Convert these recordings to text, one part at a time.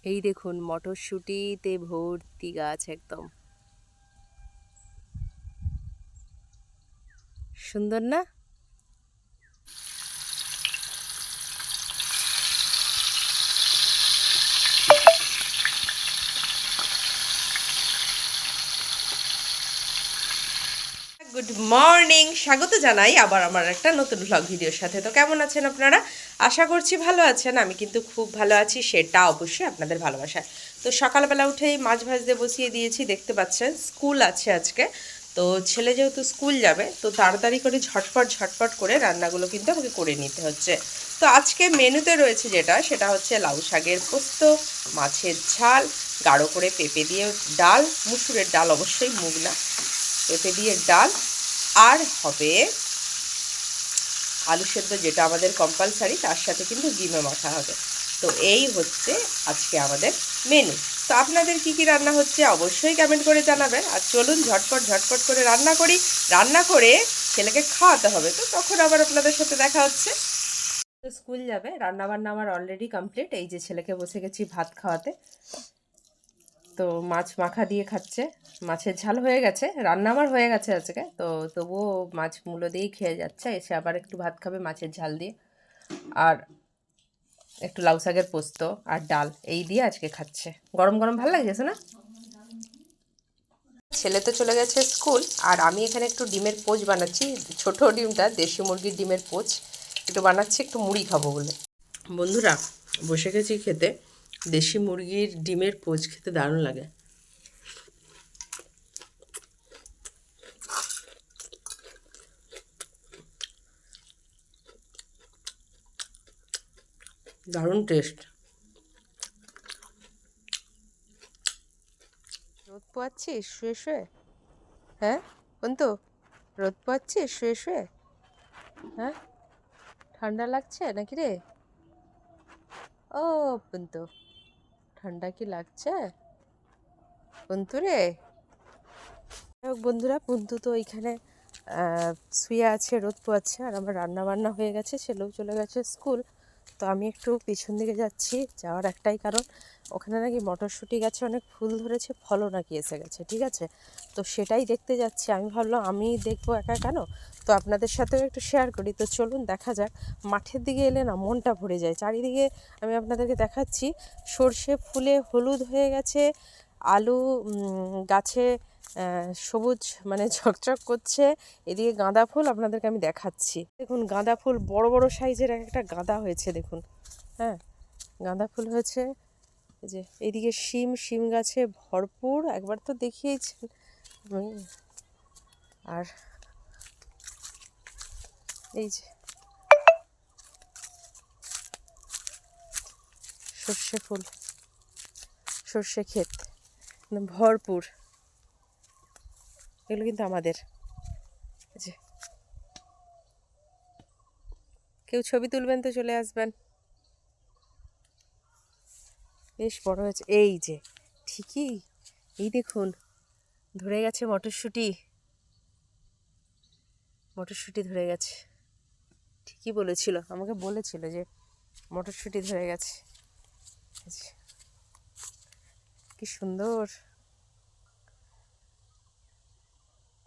এই দেখুন মটরশুঁটিতে ভর্তি গাছ, একদম সুন্দর না? গুড মর্নিং, স্বাগত জানাই আবার আমার একটা নতুন ব্লগ ভিডিওর সাথে। তো কেমন আছেন আপনারা? আশা করছি ভালো আছেন। আমি কিন্তু খুব ভালো আছি, সেটা অবশ্যই আপনাদের ভালোবাসা। তো সকালবেলা উঠেই মাছ ভাজতে বসিয়ে দিয়েছি, দেখতে পাচ্ছেন স্কুল আছে আজকে। তো ছেলে যেহেতু স্কুল যাবে, তো তাড়াতাড়ি করে ঝটপট ঝটপট করে রান্নাগুলো কিন্তু আমাকে করে নিতে হচ্ছে। তো আজকে মেনুতে রয়েছে যেটা, সেটা হচ্ছে লাউ শাকের পোস্ত, মাছের ঝাল, গাঢ় করে পেঁপে দিয়ে ডাল, মুসুরের ডাল অবশ্যই, মুগ না, পেঁপে দিয়ে ডাল, আর হবে আলু সেদ্ধ, যেটা আমাদের কম্পালসারি, তার সাথে কিন্তু ডিমে মাখা হবে। তো এই হচ্ছে আজকে আমাদের মেনু। তো আপনাদের কি কি রান্না হচ্ছে অবশ্যই কমেন্ট করে জানাবেন। আর চলুন ঝটপট ঝটপট করে রান্না করি। রান্না করে ছেলেকে খাওয়াতে হবে, তো তখন আবার আপনাদের সাথে দেখা হচ্ছে। তো স্কুল যাবে, রান্না বান্না আমার অলরেডি কমপ্লিট। এই যে ছেলেকে বসে গেছি ভাত খাওয়াতে। তো মাছ মাখা দিয়ে খাচ্ছে, মাছের ঝাল হয়ে গেছে, রান্না আমার হয়ে গেছে আজকে। তো তবুও মাছ মূলো দিয়েই খেয়ে যাচ্ছে, এসে আবার একটু ভাত খাবে মাছের ঝাল দিয়ে, আর একটু লাউ শাকের পোস্ত আর ডাল এই দিয়ে আজকে খাচ্ছে। গরম গরম ভালো লাগছে না? ছেলে তো চলে গেছে স্কুল, আর আমি এখানে একটু ডিমের পোচ বানাচ্ছি। ছোট ডিমটা, দেশি মুরগির ডিমের পোচ একটু বানাচ্ছি, একটু মুড়ি খাবো বলে। বন্ধুরা, বসে গেছি খেতে। দেশি মুরগির ডিমের পোচ খেতে দারুণ লাগে। দারুণ টেস্ট। রোদ পোয়াচ্ছিস শুয়ে শুয়ে? হ্যাঁ বন্ধু, রোদ পোয়াচ্ছিস শুয়ে শুয়ে? হ্যাঁ, ঠান্ডা লাগছে নাকি রে? ও বন্ধু, ঠান্ডা কি লাগছে বন্ধু রে? বন্ধুরা, বন্ধু তো ওইখানে শুয়ে আছে, রোদ পোয়াচ্ছে, আর আমার রান্না বান্না হয়ে গেছে, ছেলেও চলে গেছে স্কুল। তো আমি একটু পিছন দিকে যাচ্ছি, যাওয়ার একটাই কারণ, ওখানে নাকি মটরশুঁটি গাছে অনেক ফুল ধরেছে, ফলও নাকি এসে গেছে, ঠিক আছে? তো সেটাই দেখতে যাচ্ছি। আমি ভাবলাম আমি দেখবো একা কেন, তো আপনাদের সাথেও একটু শেয়ার করি। তো চলুন দেখা যাক। মাঠের দিকে এলে না মনটা ভরে যায়। চারিদিকে আমি আপনাদেরকে দেখাচ্ছি, সর্ষে ফুলে হলুদ হয়ে গেছে, আলু গাছে সবুজ মানে ঝকঝক করছে, এদিকে গাঁদা ফুল আপনাদেরকে আমি দেখাচ্ছি। দেখুন গাঁদা ফুল, বড় বড় সাইজের একটা গাঁদা হয়েছে দেখুন। হ্যাঁ, গাঁদা ফুল হয়েছে। এই যে এইদিকে শিম গাছে ভরপুর, একবার তো দেখিয়েছেন। আর এই যে সর্ষে ফুল, সর্ষে ক্ষেত ভরপুর, এগুলো কিন্তু আমাদের। এই যে কেউ ছবি তুলবেন তো চলে আসবেন। বেশ বড় হয়েছে, এই যে ঠিকই, এই দেখুন ধরে গেছে মটরশুঁটি, মটরশুঁটি ধরে গেছে। ঠিকই বলেছিল, আমাকে বলেছিল যে মটরশুঁটি ধরে গেছে। কি সুন্দর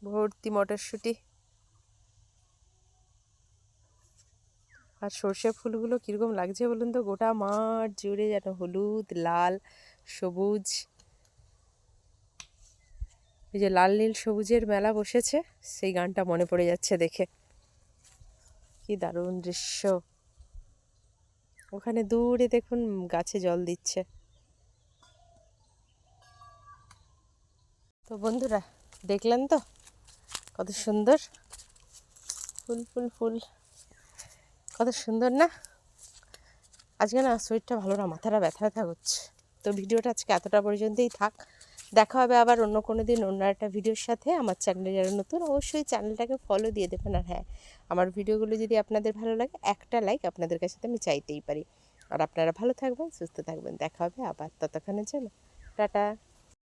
ভর্তি মটরশুঁটি। আর সর্ষে ফুলগুলো কীরকম লাগছে বলুন তো, গোটা মাঠ জুড়ে যেন হলুদ লাল সবুজ। এই যে লাল নীল সবুজের মেলা বসেছে, সেই গানটা মনে পড়ে যাচ্ছে দেখে। কি দারুণ দৃশ্য। ওখানে দূরে দেখুন গাছে জল দিচ্ছে। তো বন্ধুরা, দেখলেন তো কত সুন্দর ফুল ফুল ফুল, কত সুন্দর না? আজকে না শরীরটা ভালো না, মাথাটা ব্যথা ব্যথা করছে। তো ভিডিওটা আজকে এতটা পর্যন্তই থাক। দেখা হবে আবার অন্য কোনো দিন অন্য একটা ভিডিওর সাথে। আমার চ্যানেলে যারা নতুন, অবশ্যই চ্যানেলটাকে ফলো দিয়ে দেবেন। আর হ্যাঁ, আমার ভিডিওগুলো যদি আপনাদের ভালো লাগে, একটা লাইক আপনাদের কাছে তো আমি চাইতেই পারি। আর আপনারা ভালো থাকবেন, সুস্থ থাকবেন, দেখা হবে আবার, ততক্ষণের জন্য টাটা।